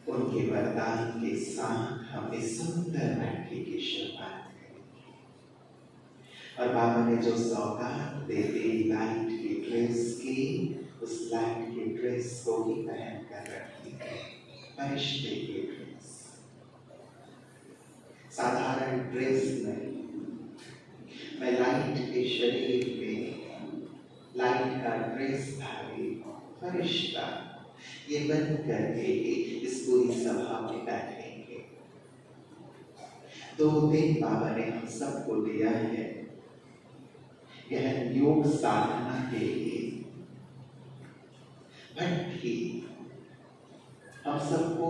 उनके वरदान के साथ हम इस सुंदर बैठक की शुरुआत करेंगे। और बाबा ने जो सौगात दे दी लाइट की ड्रेस की, उस लाइट की ड्रेस को ही पहन कर रखी है, फरिश्ते की ड्रेस, साधारण ड्रेस नहीं। मैं लाइट के शरीर में लाइट का ड्रेस धारी फरिश्ता ये बन करके इस पूरी सभा में बैठेंगे। 2 दिन बाबा ने हम सबको दिया है यह योग साधना के लिए, भट्टी हम सबको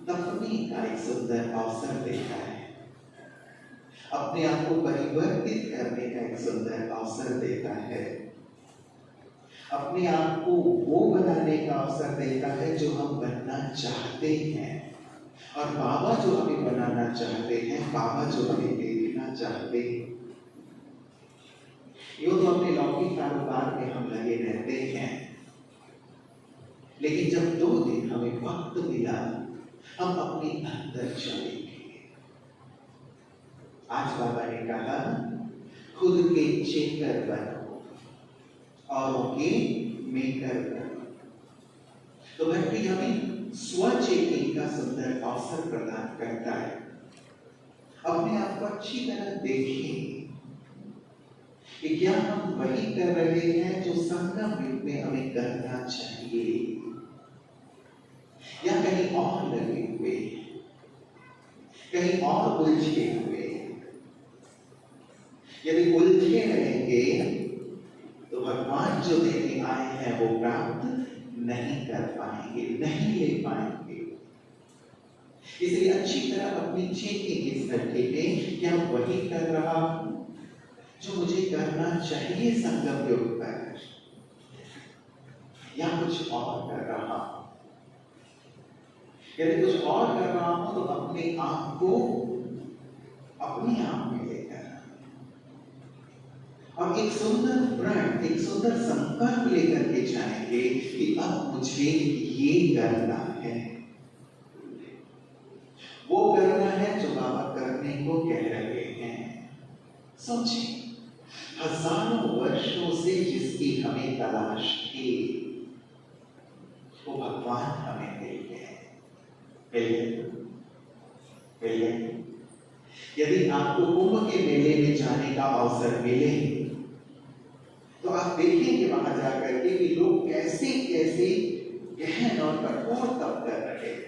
तपने का एक सुंदर अवसर देता है, अपने आप को परिवर्तित करने का एक सुंदर अवसर देता है, अपने आप को वो बनाने का अवसर देता है जो हम बनना चाहते हैं। और बाबा जो हमें बनाना चाहते हैं, बाबा जो हमें देखना चाहते हैं। यूं तो अपने लौकिक कारोबार में हम लगे रहते हैं, लेकिन जब 2 दिन हमें वक्त मिला, हम अपने अंदर चलेंगे। आज बाबा ने कहा खुद के चेकर बनो, औरों के मेकर बनो। तो भक्ति हमें स्वचेतन का सुंदर अवसर प्रदान करता है। अपने आप को अच्छी तरह देखें कि क्या हम वही कर रहे हैं जो संगम युग में हमें करना चाहिए, या कहीं और लगे हुए, कहीं और उलझे हुए। यदि उलझे रहेंगे तो भगवान जो देने आए हैं वो प्राप्त नहीं कर पाएंगे, नहीं ले पाएंगे। इसलिए अच्छी तरह अपनी चेकिंग इस घंटे में क्या वही कर रहा हूं जो मुझे करना चाहिए संगम योग पर, या कुछ और कर रहा हूं। यदि कुछ और कर रहा हूं तो अपने आप को अपने आप में लेकर और एक सुंदर प्रण, एक सुंदर संकल्प लेकर के जाएंगे कि अब मुझे ये करना है, वो करना है जो बाबा करने को कह रहे हैं। सोचिए, हजारों वर्षों से जिसकी हमें तलाश थी, वो भगवान हमें मिल गए, मिल गए। यदि आपको कुंभ के मेले में जाने का अवसर मिले तो आप देखेंगे वहां जाकर के कि लोग कैसे कैसे गहन और कठोर तप कर रहे हैं।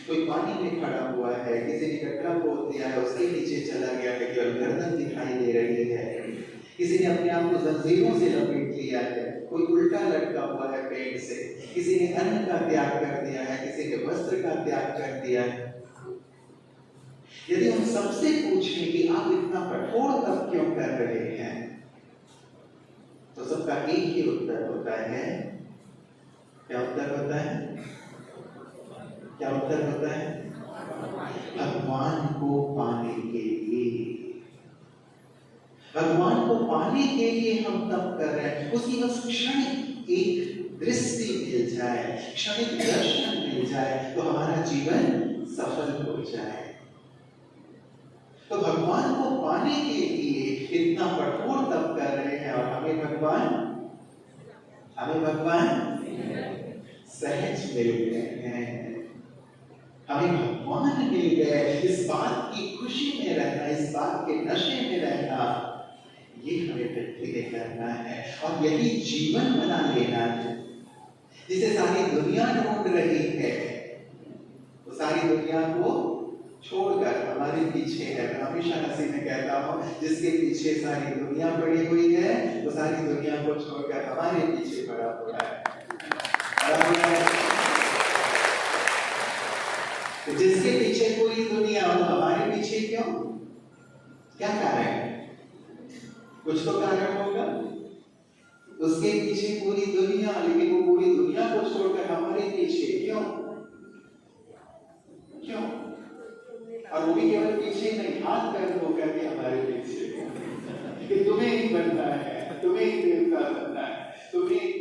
कोई पानी में खड़ा हुआ है, किसी ने कटरा खोद दिया है, उसके नीचे चला गया है, केवल गर्दन दिखाई दे रही है। किसी ने अपने आप को जंजीरों से लपेट लिया है, कोई उल्टा लटका हुआ है पेड़ से, किसी ने अन्न का त्याग कर दिया है, किसी ने वस्त्र का त्याग कर दिया है। यदि हम सबसे पूछें कि आप इतना कठोर तप क्यों कर रहे हैं, तो सबका एक ही उत्तर होता है। क्या उत्तर होता है? क्या उत्तर होता है? भगवान को पाने के लिए। भगवान को पाने के लिए हम तप कर रहे हैं। उसकी बस क्षणिक एक दृष्टि मिल जाए, क्षणिक दर्शन मिल जाए तो हमारा जीवन सफल हो जाए। तो भगवान को पाने के लिए इतना कठोर तप कर रहे हैं, और हमें भगवान सहज मिल गए हैं, हमें भगवान मिल गए। इस बात की खुशी में रहना, इस बात के नशे में रहना, ये हमें पृथ्वी में करना है, और यही जीवन बना लेना है जिसे सारी दुनिया ढूंढ रही है। तो सारी दुनिया को छोड़कर हमारे पीछे है। मैं हमेशा हंसी में कहता हूँ, जिसके पीछे सारी दुनिया पड़ी हुई है, वो सारी दुनिया को छोड़कर हमारे पीछे पड़ा हुआ है। तो जिसके पीछे पूरी दुनिया हो, हमारे पीछे क्यों? क्या कारण है? कुछ तो कारण होगा। उसके पीछे पूरी दुनिया, लेकिन वो पूरी दुनिया को छोड़कर हमारे पीछे क्यों? क्यों? और वो भी केवल पीछे नहीं, हाथ पैर धो करके हमारे पीछे कि तुम्हें ही बनना है, तुम्हें ही देवता बनना है, तुम्हें ही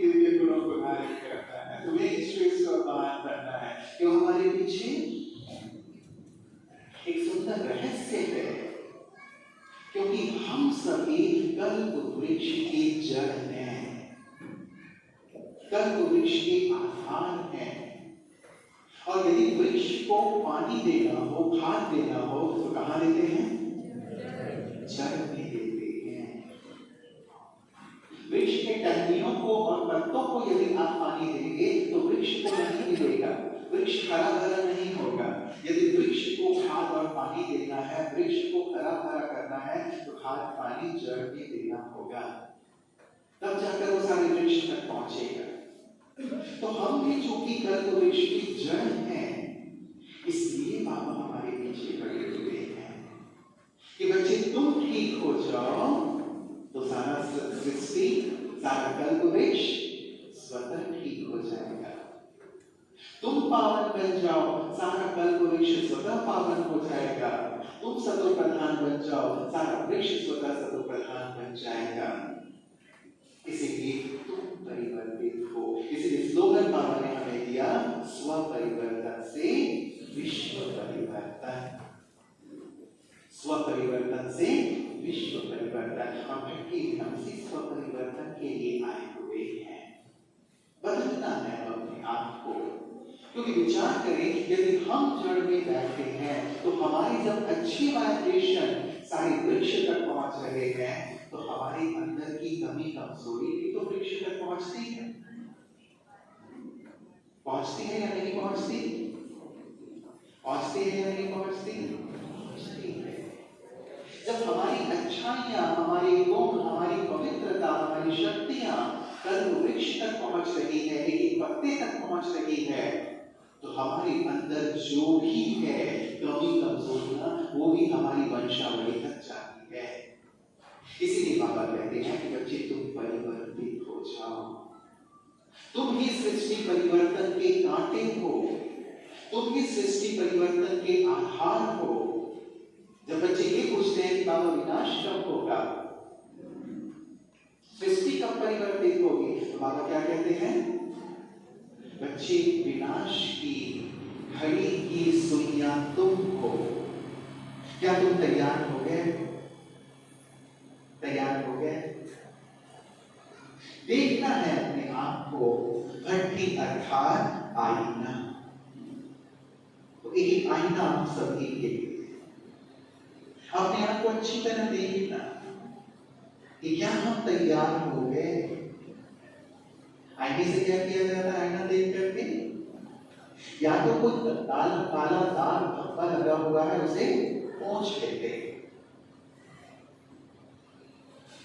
हम सभी कल्प वृक्ष की जड़ हैं, कल्प वृक्ष के आधार हैं। और यदि वृक्ष को पानी देना हो, खाद देना हो, तो कहाँ देते हैं? जड़ में देते हैं। वृक्ष के टहनियों को और पत्तों को यदि आप पानी देंगे तो वृक्ष को नहीं मिलेगा, वृक्ष हरा भरा नहीं होगा। यदि वृक्ष को खाद और पानी देना है, वृक्ष को हरा भरा करना है, तो खाद पानी जड़ में देना होगा, तब जाकर वो सारे वृक्ष तक पहुंचेगा। तो हम भी चूंकि कल्प वृक्ष की जड़ हैं, इसलिए बाबा हमारे पीछे पड़े हुए हैं कि बच्चे तुम ठीक हो जाओ तो सारा सृष्टि, सारा कल्प वृक्ष स्वतः ठीक हो जाएगा। तुम पावन बन जाओ, सारा कल्प वृक्ष स्वतः पावन हो जाएगा। तुम सतो प्रधान बन जाओ, सारा वृक्ष स्वतः सतो प्रधान बन जाएगा। इसीलिए तुम परिवर्तित हो। इसीलिए स्लोगन बाबा ने हमें दिया, स्व परिवर्तन से विश्व परिवर्तन, स्व परिवर्तन से विश्व परिवर्तन। और भक्ति हम इसी स्व परिवर्तन के लिए आए हुए हैं। बदलना है अपने आप को, क्योंकि विचार करें यदि हम जड़ में बैठे हैं तो हमारी जब अच्छी वाइब्रेशन सारे वृक्ष तक पहुंच रहे हैं, तो हमारे अंदर की कमी कमजोरी भी तो वृक्ष तक पहुंचती है, पहुंचती है या नहीं पहुंचती? पहुंचती है या नहीं पहुंचती? पहुंचती है। जब हमारी अच्छाइयां, हमारे गुण, हमारी पवित्रता, हमारी शक्तियां कल्प वृक्ष तक पहुंच रही है, एक पत्ते तक पहुंच रही है, तो हमारे अंदर जो भी है कमी कमजोरियां, वो भी हमारी वंशावली तक जाती है। इसीलिए बाबा कहते हैं कि बच्चे तुम परिवर्तित हो जाओ, तुम ही सृष्टि परिवर्तन के कांटे हो, तुम ही सृष्टि परिवर्तन के आधार हो। जब बच्चे ये पूछते हैं कि बाबा विनाश कब होगा, सृष्टि कब परिवर्तित होगी, तो बाबा क्या कहते हैं? बच्चे विनाश की घड़ी की सुइयां तुम हो। क्या तुम तैयार हो गए? तैयार हो गए? देखना है अपने आप को, भट्टी अर्थात आईना। तो एक आईना आप सभी के लिए, अपने आप को अच्छी तरह देखना कि क्या हम तैयार हो गए। आईने से क्या किया जाता है? आईना देख करके या तो कोई काला दाग धब्बा लगा हुआ है उसे पोंछ लेते हैं,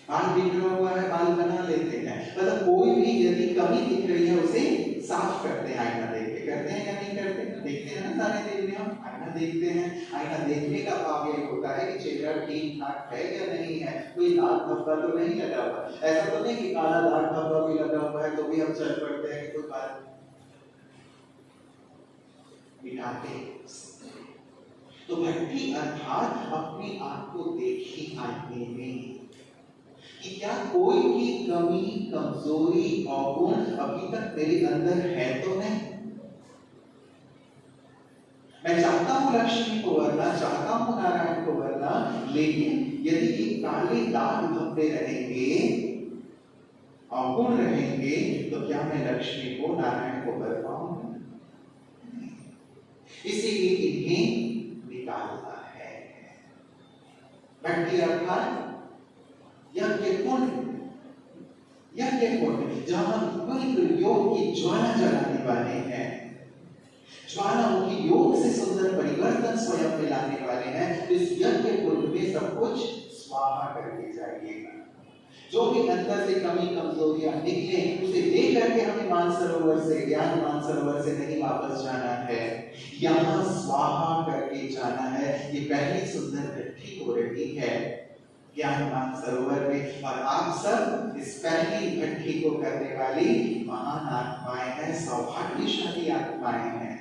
बाल बिगड़ा हुआ है बाल बना लेते हैं, मतलब कोई भी यदि कमी दिख रही है उसे साफ करते हैं आईना देख के। करते हैं या नहीं करते? देखते हैं ना सारे दिन में हम आईना देखते हैं। आईना देखने का भाव ये होता है कि चेहरा ठीक ठाक है या नहीं है, कोई दाग धब्बा तो नहीं लगा हुआ। ऐसा तो नहीं कि काला दाग धब्बा भी लगा हुआ है तो भी हम चल पड़ते हैं कि कोई बात मिटाते। तो भक्ति अर्थात अपने आप को देखी आईने में कि क्या कोई भी कमी, कमजोरी, अवगुण अभी तक मेरे अंदर है तो नहीं। मैं चाहता हूं लक्ष्मी को वरना, चाहता हूं नारायण को वरना, लेकिन यदि ये काले दाग धब्बे रहेंगे, अवगुण रहेंगे, तो क्या मैं लक्ष्मी को, नारायण को वर पाऊंगा? इसीलिए इन्हें निकालना है। भक्ति अर्थात यज्ञ पुण्य, यज्ञ पुण्य, जहां बिल्कुल योग की ज्वाला जलाने वाले हैं, ज्वालामुखी योग से सुंदर परिवर्तन स्वयं में लाने वाले हैं। इस यज्ञ पुण्य में सब कुछ स्वाहा करके जाइएगा। जो भी अंदर से कमी कमजोरियां निकले उसे ले करके हमें मानसरोवर से, ज्ञान मानसरोवर से नहीं वापस जाना है, यहाँ स्वाहा करके जाना है। ये पहली सुंदर घट्टी हो रही है ज्ञान मानसरोवर में, और आप सब इस पहली घट्टी को करने वाली महान आत्माएं हैं, सौभाग्यशाली आत्माएं हैं।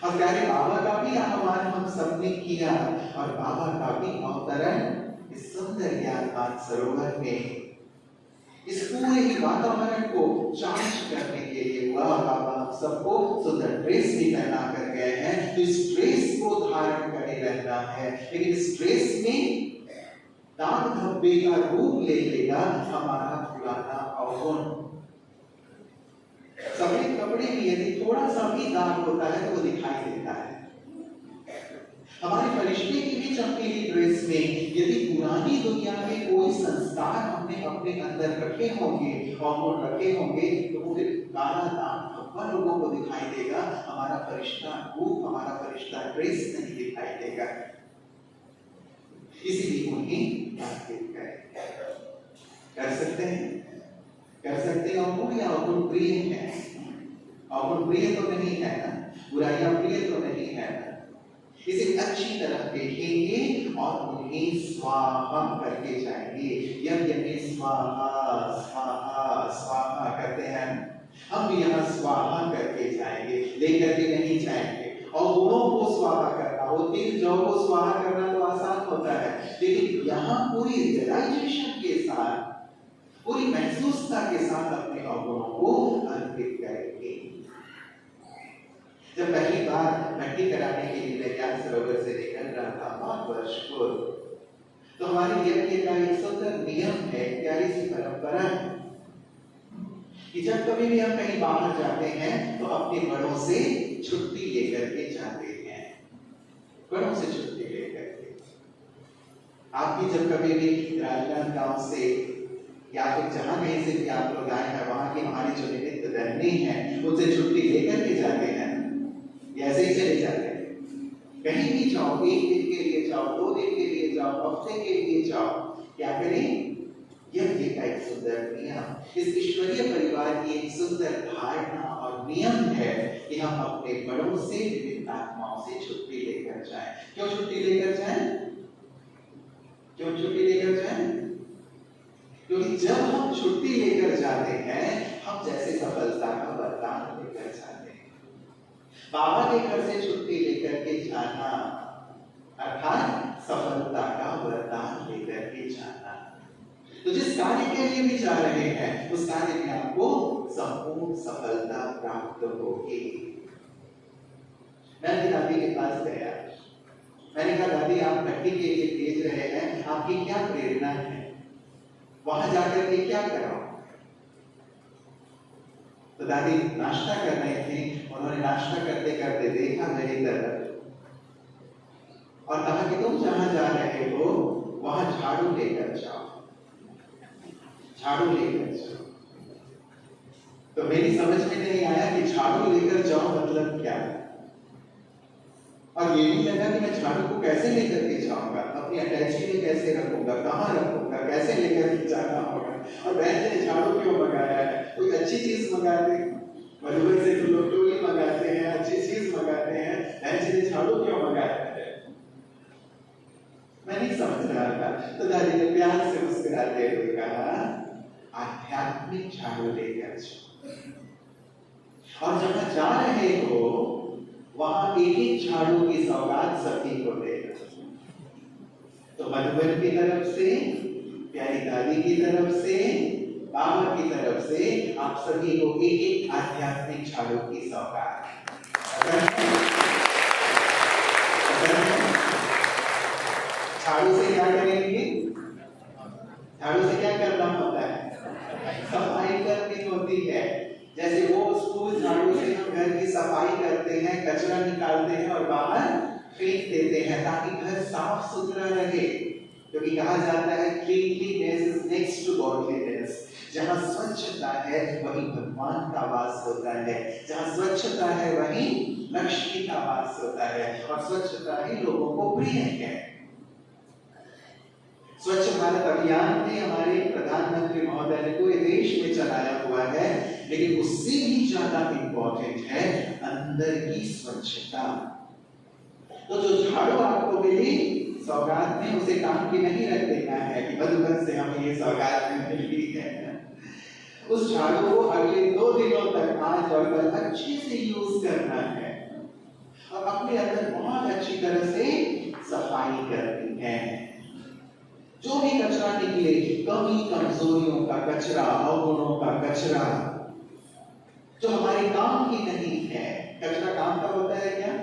और प्यारे बाबा का भी आह्वान हम सबने किया, और बाबा का भी अवतरण इस सुंदर ज्ञान मानसरोवर में इस पूरे ही वातावरण को चार्ज करने के लिए हुआ। बाबा हम सबको सुंदर ड्रेस भी पहना कर गए हैं, तो इस ड्रेस को धारण करे रहना है। लेकिन इस ड्रेस में दाग धब्बे का रूप ले लेगा हमारा पुराना अवगुण। सफेद कपड़े में यदि थोड़ा सा भी दाग होता है तो वो दिखाई देता है। हमारे फरिश्ते की भी चमकीली ड्रेस में यदि पुरानी दुनिया के कोई संस्कार हमने अपने अंदर रखे होंगे और रखे होंगे तो वो काला दाग धब्बा लोगों को दिखाई देगा, हमारा फरिश्ता रूप, हमारा फरिश्ता ड्रेस नहीं दिखाई देगा। इसीलिए उन्हें कर सकते हैं अवगुण या अवगुण प्रिय है? अवगुण प्रिय तो नहीं है ना, बुराइयां प्रिय तो नहीं है ना। इसे अच्छी तरह देखेंगे और उन्हें स्वाहा करके जाएंगे। यज्ञ में स्वाहा स्वाहा स्वाहा करते हैं, हम भी यहाँ स्वाहा करके जाएंगे, लेकर के नहीं जाएंगे। और गुणों को स्वाहा करना, वो तीन जौ को स्वाहा करना तो आसान होता है, लेकिन यहाँ पूरी रियलाइजेशन के साथ, पूरी महसूसता के साथ अपने अवगुणों को अर्पित करेंगे। जब पहली बार भक्ति कराने के लिए मैं ज्ञान सरोवर से निकल रहा था 5 वर्ष पूर्व, तो हमारे यज्ञ का एक सुंदर नियम है, प्यारी सी परंपरा है कि जब कभी भी हम कहीं बाहर जाते हैं तो अपने बड़ों से छुट्टी लेकर के जाते हैं, बड़ों से छुट्टी लेकर के। आप भी जब कभी भी राजनांद गांव से या फिर जहां कहीं से भी आप लोग आए हैं, वहां की हमारी जो निमित्त धर्मी है उनसे छुट्टी लेकर के जाते हैं, ऐसे ही चले जाते हैं। कहीं भी जाओ, 1 दिन के लिए जाओ, 2 दिन के लिए जाओ, हफ्ते के लिए जाओ, क्या करें? यज्ञ का एक सुंदर नियम, इस ईश्वरीय परिवार की एक सुंदर धारणा और नियम है कि हम अपने बड़ों से, विभिन्न आत्माओं से छुट्टी लेकर जाएं। क्यों छुट्टी लेकर जाएं? क्यों छुट्टी लेकर जाएं? क्योंकि जब हम छुट्टी लेकर जाते हैं, हम जैसे सफलता का वरदान लेकर जाते हैं। बाबा के घर से छुट्टी लेकर के जाना अर्थात सफलता का वरदान लेकर के जाना। तो जिस कार्य के लिए भी जा रहे हैं उस कार्य में आपको संपूर्ण सफलता प्राप्त होगी। मैं अपनी दादी के पास गया, मैंने कहा दादी आप भक्ति के लिए भेज रहे हैं, आपकी क्या प्रेरणा है, वहां जाकर के क्या करो? तो दादी नाश्ता कर रहे थे, उन्होंने नाश्ता करते करते देखा मेरी तरफ और कहा कि तुम जहां जा रहे हो वहां झाड़ू लेकर जाओ, झाड़ू लेकर जाओ। तो मेरी समझ में नहीं आया कि झाड़ू लेकर जाओ मतलब क्या, और ये भी लगा कि मैं झाड़ू को कैसे लेकर के जाऊंगा, अपनी अटैची में कैसे रखूंगा, कहाँ रखूंगा, कैसे लेकर के जाना होगा। और बहन ने झाड़ू क्यों मंगाया है? कोई अच्छी चीज मंगाते, मधुबन से तो लोग टोली मंगाते हैं, अच्छी चीज मंगाते हैं, बहन जी ने झाड़ू क्यों मंगाया है? मैं नहीं समझ रहा था। तो दादी ने प्यार से मुस्कुराते हुए कहा आध्यात्मिक झाड़ू लेकर जाओ, और जहां जा रहे हो वहां एक एक झाड़ू की सौगात सभी को देना। तो मधुबन की तरफ से, प्यारी दादी की तरफ से, बाबा की तरफ से आप सभी को एक एक आध्यात्मिक झाड़ू की सौगात। झाड़ू से क्या करेंगे? झाड़ू से क्या करना होता है? सफाई करनी होती है। जैसे वो स्कूल झाड़ू से हम घर की सफाई करते हैं, कचरा निकालते हैं और बाहर फेंक देते हैं ताकि घर साफ सुथरा रहे, क्योंकि कहा जाता है cleanliness is next to godliness. जहां स्वच्छता है वहीं भगवान का वास होता है, जहां स्वच्छता है वहीं लक्ष्मी का वास होता है, और स्वच्छता ही लोगों को प्रिय है। स्वच्छ भारत अभियान ने हमारे प्रधानमंत्री महोदय ने पूरे देश में चलाया हुआ है, लेकिन उससे भी ज्यादा इंपॉर्टेंट है अंदर की स्वच्छता। तो जो झाड़ू आपको मिली सौगात में, उसे काम की नहीं रख देना है कि मधुबन से हमें ये सौगात मिली है। उस झाड़ू को अगले 2 दिनों तक आज और कल अच्छे से यूज करना है और अपने अंदर बहुत अच्छी तरह से सफाई करनी है। जो भी कचरा निकले, कमी कमजोरियों का कचरा, अवगुणों का कचरा, जो हमारे काम की नहीं है। कचरा काम का होता है क्या?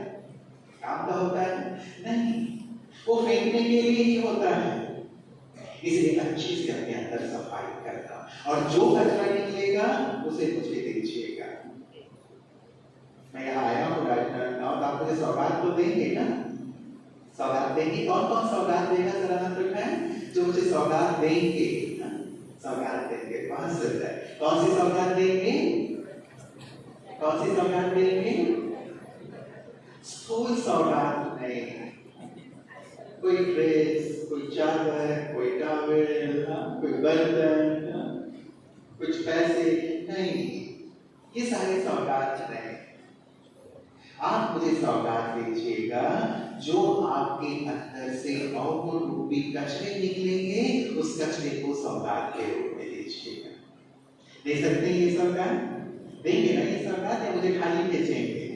काम का होता है नहीं, वो फेंकने के लिए ही होता है। इसलिए अच्छे से अपने अंदर सफाई करना, और जो कचरा निकलेगा उसे मुझे दीजिएगा। मैं यहाँ आया हूँ राजनांदगांव, तो आप मुझे सौगात तो देंगे ना? सौगात देंगे? कौन कौन सौगात देगा जरा हाथ उठाएं। जो मुझे सौगात देंगे, सौगात देंगे, बहुत सुंदर। कौन सी सौगात देंगे? कौन सी सौगात देंगे? स्कूल सौगात नहीं, कोई ड्रेस, कोई चादर, कोई टॉवेल, कोई बर्तन, कुछ पैसे नहीं, ये सारे सौगात नहीं। आप मुझे सौगात दीजिएगा जो आपके अंदर से अवगुण रूपी कचरे निकलेंगे, उस कचरे को सौगात के रूप में दीजिएगा। दे सकते हैं ये सौगात? देंगे ना ये सौगात, या मुझे खाली भेजेंगे?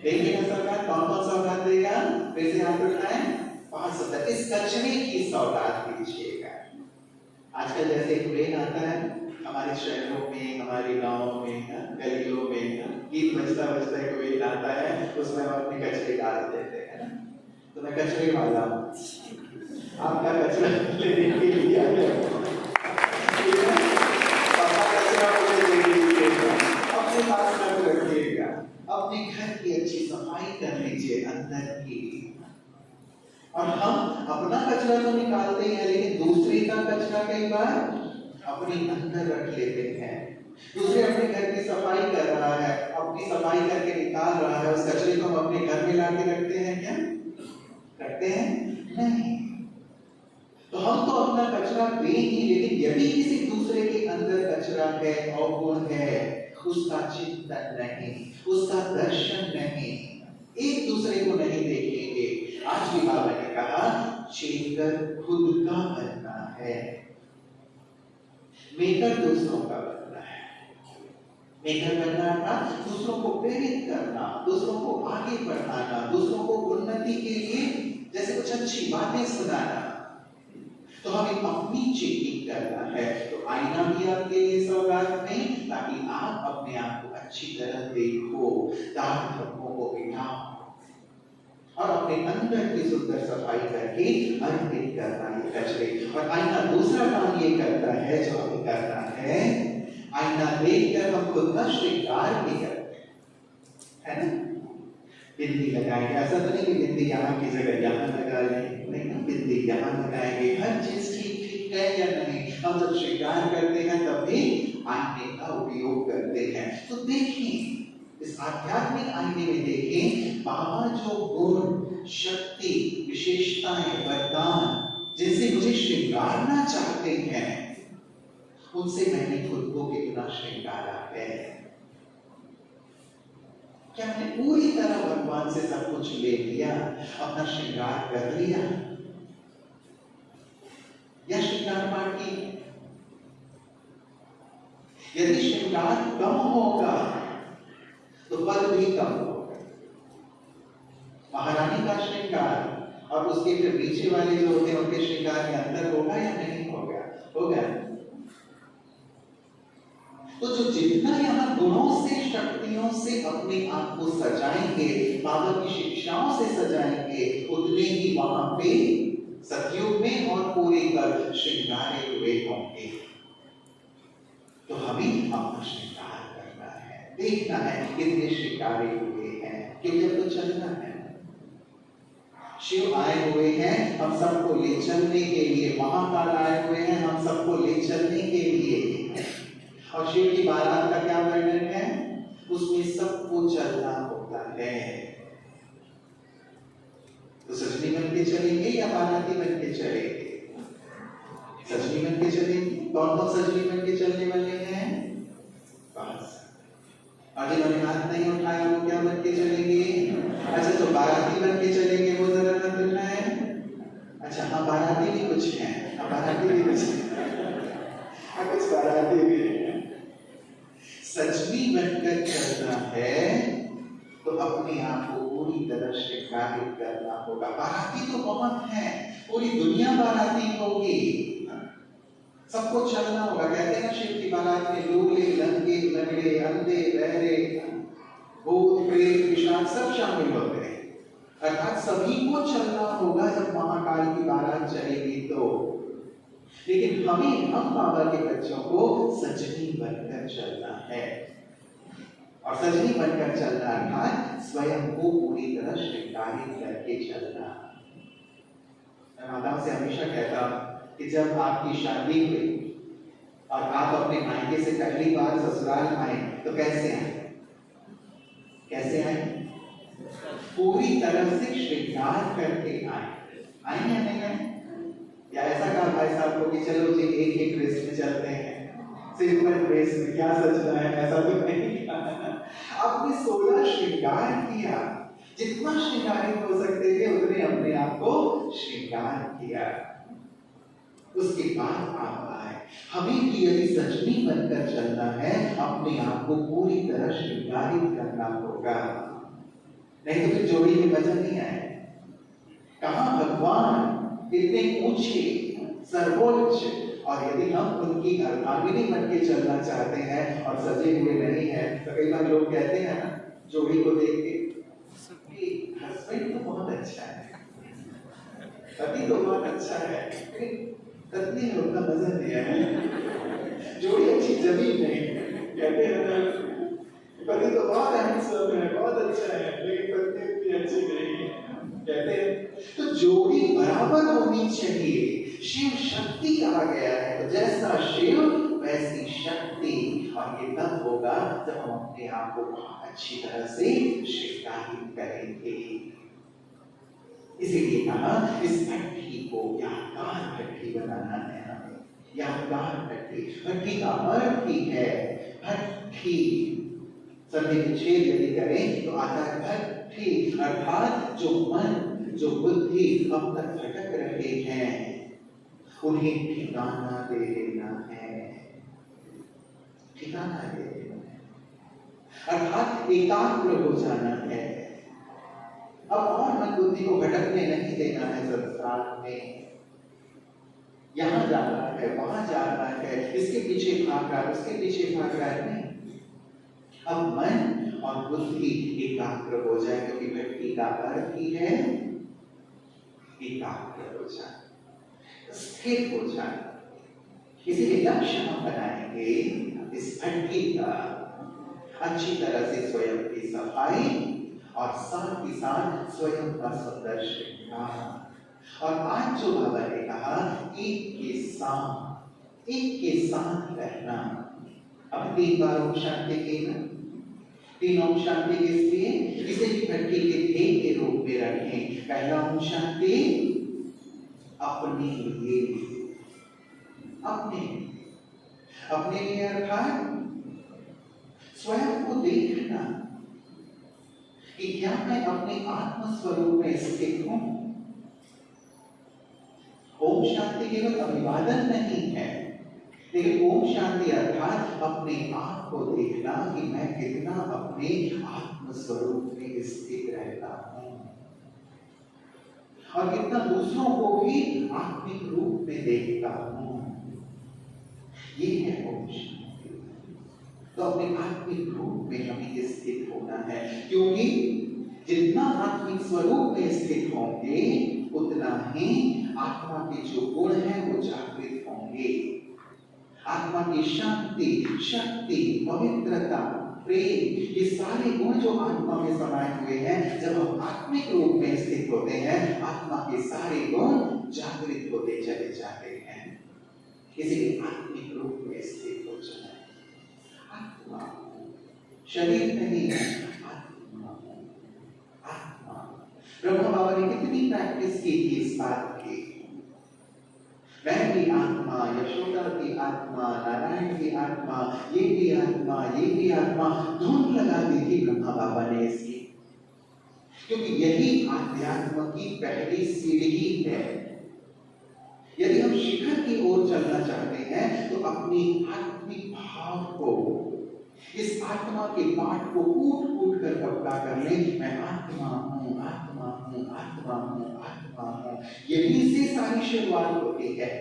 देंगे ना सौगात? कौन कौन सौगात देगा? फिर से हाथ उठाएं। बहुत सुंदर। इस कचरे की सौगात दीजिएगा। आजकल जैसे ट्रेन आता है हमारे शहरों में, हमारे गांवों में, गलियों में, गीत बजता बजता एक ट्रेन आता है, उसमें हम अपने कचरे डाल देते हैं ना। तो मैं कचरे वाला हूँ, आपका कचरा लेने के लिए आया हूँ। कचरा मुझे दे दीजिएगा, अपने पास रख रखिएगा। अपने घर की अच्छी सफाई कर लीजिए अंदर की। और हम अपना कचरा तो निकालते हैं, लेकिन दूसरे का कचरा कई बार अपने अंदर रख लेते हैं। दूसरे अपने घर की सफाई कर रहा है, अपनी सफाई करके निकाल रहा है, उस कचरे को हम अपने घर में लाके रखते हैं क्या? रखते हैं? नहीं। तो हम तो अपना कचरा देंगे, लेकिन यदि किसी दूसरे के अंदर कचरा है, अवगुण है, उसका चिंतन नहीं, उसका दर्शन नहीं, एक दूसरे को नहीं देखेंगे। आज भी बाबा ने कहा चेकर खुद का बनना है, मेकर दूसरों का बनना है। मेकर बनना था दूसरों को प्रेरित करना, दूसरों को आगे बढ़ाना, दूसरों को उन्नति के लिए जैसे कुछ अच्छी बातें सुनाना। तो हमें अपनी चेकिंग करना है। तो आईना भी आपके लिए सौगात नहीं, ताकि आप अपने आप को अच्छी तरह देखो, दाग धब्बों को मिटाओ और अपने अंदर की सुंदर सफाई करके अर्पित करना ये कचरे। और आईना दूसरा काम ये करता है जो हमें करना है, आईना देखकर हम खुद का श्रृंगार भी करते हैं, है ना? बिंदी लगाएंगे, ऐसा तो नहीं कि बिंदी यहाँ की जगह यहाँ लगा लें, नहीं ना, बिंदी यहाँ लगाएंगे। हर चीज ठीक है या नहीं? हम जब श्रृंगार करते हैं तब भी आईने का उपयोग करते हैं। तो देखिए इस आध्यात्मिक आईने में देखें बाबा जो गुण, शक्ति, विशेषताएं, वरदान जिनसे मुझे श्रृंगारना चाहते हैं, उनसे मैंने खुद को कितना श्रृंगारा है। क्या मैंने पूरी तरह भगवान से सब कुछ ले लिया, अपना श्रृंगार कर लिया, या श्रृंगार बाकी? यदि श्रृंगार कम होगा तो फल भी कम होगा। महारानी का श्रृंगार और उसके फिर पीछे वाले जो होते हैं उनके श्रृंगार में अंतर होगा या नहीं होगा? होगा। तो जो जितना यहाँ गुणों से, शक्तियों से अपने आप को सजाएंगे, बाबा की शिक्षाओं से सजाएंगे, उतने ही वहां पे सतयुग में और पूरे कल श्रृंगारे हुए होंगे। तो हमें अपना श्रृंगार करना है, देखना है कितने श्रृंगारे हुए हैं, क्योंकि अब तो चलना है। शिव आए हुए हैं हम सबको ले चलने के लिए, महाकाल आए हुए हैं हम सबको ले चलने के लिए। और शिव की बारात का क्या वर्णन है? उसमें सबको चलना होता है। तो सजनी बन के चलेंगे या बाराती बन के चलेंगे? सजनी बन के चलेंगे। कौन कौन सजनी बन के चलने वाले हैं? बस। और जिन्होंने हाथ नहीं उठाया वो क्या बन के चलेंगे? अच्छा, तो बाराती बन के चलेंगे, वो जरा हाथ उठाएं। अच्छा हाँ, बाराती भी कुछ है, बाराती भी कुछ कुछ बाराती भी है। सजनी बनकर चलना है तो अपने आप को पूरी तरह श्रृंगारित करना होगा। बाराती तो बहुत है, पूरी दुनिया बाराती होगी, सबको चलना होगा। कहते हैं ना शिव की बारात में लूले, लंगे, लंगड़े, अंधे, बहरे, भूत, प्रेत, पिशाच सब शामिल होते हैं। अर्थात सभी को चलना होगा जब महाकाल की बारात चलेगी। तो लेकिन हम बाबा के बच्चों को सजनी बनकर चलना है। और सजनी बनकर चलना अर्थात स्वयं को पूरी तरह श्रृंगारित करके चलना। मैं माताओं से हमेशा कहता हूं कि जब आपकी शादी हुई और आप अपने मायके से पहली बार ससुराल आए तो कैसे आए? कैसे आए? पूरी तरह से श्रृंगार करके आए या नहीं आए? या ऐसा कहा भाई साहब को कि चलो जी एक एक ड्रेस में चलते हैं, सिंपल ड्रेस में क्या सजना है, ऐसा तो नहीं कहा। आपने 16 श्रृंगार किया, जितना श्रृंगारित हो सकते थे उतने अपने आप को श्रृंगार किया। उसके बाद आप आए। हमें भी यदि सजनी बनकर चलना है, अपने आप को पूरी तरह श्रृंगारित करना होगा, नहीं तो फिर जोड़ी में मजा नहीं आए। कहाँ भगवान इतने ऊंचे सर्वोच्च, और यदि हम उनकी अर्धांगिनी बन के चलना चाहते हैं और सजे हुए नहीं है, तो कई बार लोग कहते हैं ना जोड़ी को देख के कि हस्बैंड तो बहुत अच्छा है, पति तो बहुत अच्छा है, पत्नी ने उतना मजा दिया है, जोड़ी अच्छी जमी नहीं। कहते हैं ना पति तो बहुत हैंडसम है, बहुत अच्छा है, लेकिन पत्नी इतनी अच्छी नहीं है। कहते हैं तो जोड़ी बराबर होनी चाहिए। शिव शक्ति कहा गया है, तो जैसा शिव वैसी शक्ति, और ये तब होगा जब हम अपने आप को बहुत अच्छी तरह से श्रृंगारित करेंगे। इसीलिए कहा इस भट्टी को यादगार भट्टी बनाना है हमें। यादगार भट्टी, भट्टी का अर्थ ही है भट्टी। सभी विच्छेद यदि करें तो आता है भट्टी, अर्थात जो मन जो बुद्धि अब तक भटक रहे हैं उन्हें ठिकाना दे देना है, ठिकाना दे देना है, अर्थात एकाग्र हो जाना है। अब और मन बुद्धि को भटकने नहीं देना है संसार में। यहां जाना है, वहां जाना है, इसके पीछे भाग रहा है, उसके पीछे भाग रहा है, नहीं। अब मन और बुद्धि एकाग्र हो जाए, क्योंकि भक्ति का अर्थ ही है एकाग्र हो जाए, स्थिर हो जाए। इसीलिए लक्ष्य हम बनाएंगे इस भट्टी का अच्छी तरह से स्वयं की सफाई और साथ ही साथ स्वयं का सुंदर श्रृंगार। और आज जो बाबा ने कहा एक के साथ रहना। अब 3 बार ओम शांति की ना, 3 ओम शांति किस लिए? इसे भी भट्टी के ध्येय के रूप में रखें। पहला ओम शांति अपने लिए, अपने लिए अर्थात स्वयं को देखना कि क्या मैं अपने आत्म स्वरूप में स्थित हूं। ओम शांति केवल अभिवादन नहीं है, लेकिन ओम शांति अर्थात अपने आप को देखना कि मैं कितना अपने आत्म स्वरूप में स्थित रहता हूं और कितना दूसरों को भी आत्मिक रूप में देखता हूं। ये है ओम शांति। तो अपने आत्मिक रूप में हमें स्थित होना है, क्योंकि जितना आत्मिक स्वरूप में स्थित होंगे उतना ही आत्मा के जो गुण हैं वो जागृत होंगे। आत्मा की शांति, शक्ति, पवित्रता, प्रेम, ये सारे गुण जो आत्मा में समाये हुए हैं, जब हम आत्मिक रूप में स्थित होते हैं आत्मा के सारे गुण जागृत होते चले जाते हैं। इसलिए आत्मिक रूप में स्थित हो जाए। आत्मा शरीर नहीं है, आत्मा। ब्रह्मा बाबा ने कितनी प्रैक्टिस की थी इस बात की। मैं भी आत्मा, यशोदा की आत्मा, नारायण की आत्मा, ये भी आत्मा, ये भी आत्मा, धुन लगा दी थी ब्रह्मा बाबा ने इसकी, क्योंकि यही आध्यात्म की पहली सीढ़ी है। यदि हम शिखर की ओर चलना चाहते हैं तो अपनी आत्मिक भाव को, इस आत्मा के पाठ को कूट कर पक्का कर ले। मैं आत्मा हूं, आत्मा हूं, आत्मा हूं, आत्मा हूं। यही से सारी शुरुआत होती है।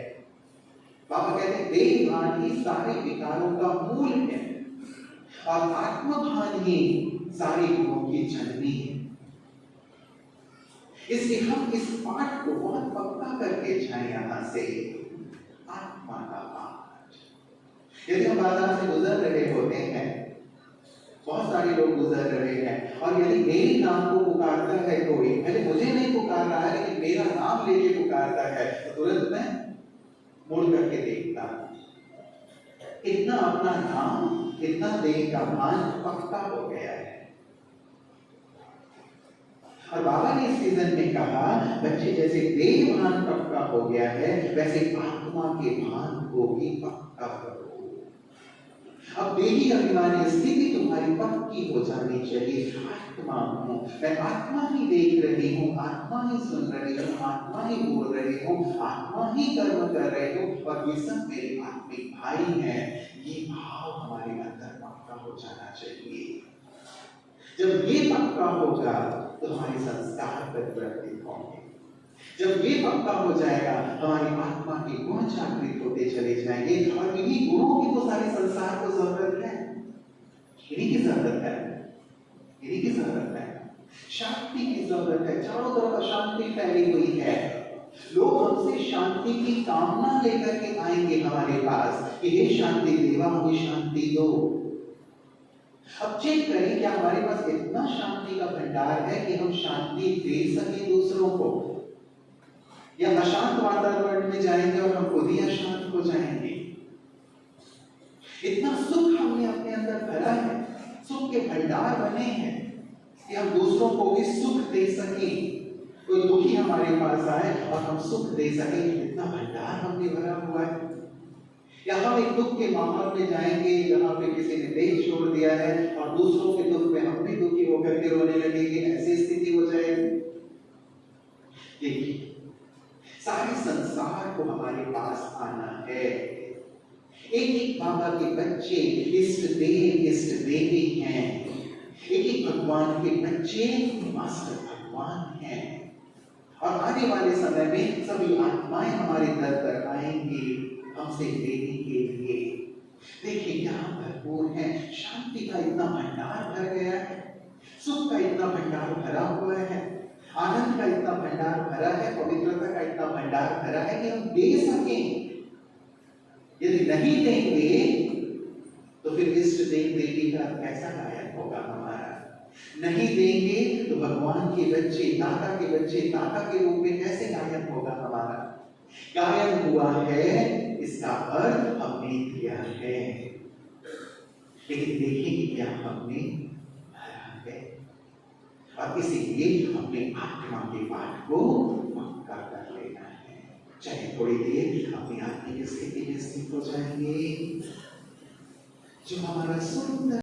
बाबा कहते हैं देहभान ही सारे विकारों का मूल है और आत्मभान ही सारे गुणों की जननी है। इसलिए हम इस पाठ को बहुत पक्का करके जाए। यहां से यदि हम बाजार से गुजर रहे होते हैं, बहुत सारे लोग गुजर रहे हैं, और यदि मेरे नाम को पुकारता है कोई, पहले मुझे नहीं पुकार रहा है लेकिन मेरा नाम लेके पुकारता है, तो तुरंत मैं मुड़ करके देखता हूं। इतना अपना नाम, इतना देह का भान पक्का हो गया है। और बाबा ने इस सीजन में कहा, बच्चे जैसे देह भान पक्का हो गया है, वैसे आत्मा के भान को भी पक्का करो। अब देही अभिमानी स्थिति तुम्हारी पक्की हो जानी चाहिए। आत्मा हूं मैं, आत्मा ही देख रही हूँ, आत्मा ही सुन रही हूँ, आत्मा ही बोल रही हूँ, आत्मा ही कर्म कर रही हूँ, और ये सब मेरे आत्मिक भाई हैं। ये भाव हमारे अंदर पक्का हो जाना चाहिए। जब ये पक्का होगा तो हमारे संस्कार परिवर्तित होंगे। जब ये पक्का हो जाएगा, हमारी आत्मा के गुण जागृत होते चले जाएंगे, और इन्हीं गुणों की तो सारे संसार को जरूरत है। इन्हीं की जरूरत है, इन्हीं की जरूरत है। शांति की जरूरत है। चारों तरफ अशांति फैली हुई है। लोग हमसे शांति की कामना लेकर के आएंगे हमारे पास कि हे शांति देवा, हमें शांति दो। अब चेक करें, क्या हमारे पास इतना शांति का भंडार है कि हम शांति दे सके दूसरों को, या अशांत वातावरण में जाएंगे और हम खुद ही अशांत हो जाएंगे। इतना सुख हमने अपने अंदर भरा है, सुख के भंडार बने हैं कि हम दूसरों को भी सुख दे सकें। कोई दुखी हमारे पास आए और हम सुख दे सकें, इतना भंडार हमने भरा हुआ है। या हम एक दुख के माहौल में जाएंगे जहां पे किसी ने देह छोड़ दिया है, और दूसरों के दुख में हम भी दुखी होकर के रोने लगेंगे, ऐसी स्थिति हो जाएगी। देखिए, सारे संसार को हमारे पास आना है। एक एक बाबा के बच्चे इष्ट देव इष्ट देवी हैं। एक एक भगवान के बच्चे मास्टर भगवान हैं। और आने वाले समय में सभी आत्माएं हमारे दर पर आएंगी हमसे लेने के लिए। देखिए क्या भरपूर है, शांति का इतना भंडार भर गया है, सुख का इतना भंडार भरा हुआ है, आनंद का इतना भंडार भरा है, पवित्रता का इतना भंडार भरा है कि हम दे सकें। यदि नहीं देंगे तो फिर इष्ट देव देवी का कैसा गायन होगा हमारा। नहीं देंगे तो भगवान के बच्चे, दाता के बच्चे दाता के रूप में कैसे गायन होगा हमारा। गायन हुआ है, इसका अर्थ हमने दिया है, लेकिन देखेंगे क्या हमने भरा है। और इसीलिए अपने आत्मा के पाठ को पक्का कर लेना है। चाहे थोड़ी देर अपनी आत्मिक स्थिति में स्थित हो जाएंगे, जो हमारा सुंदर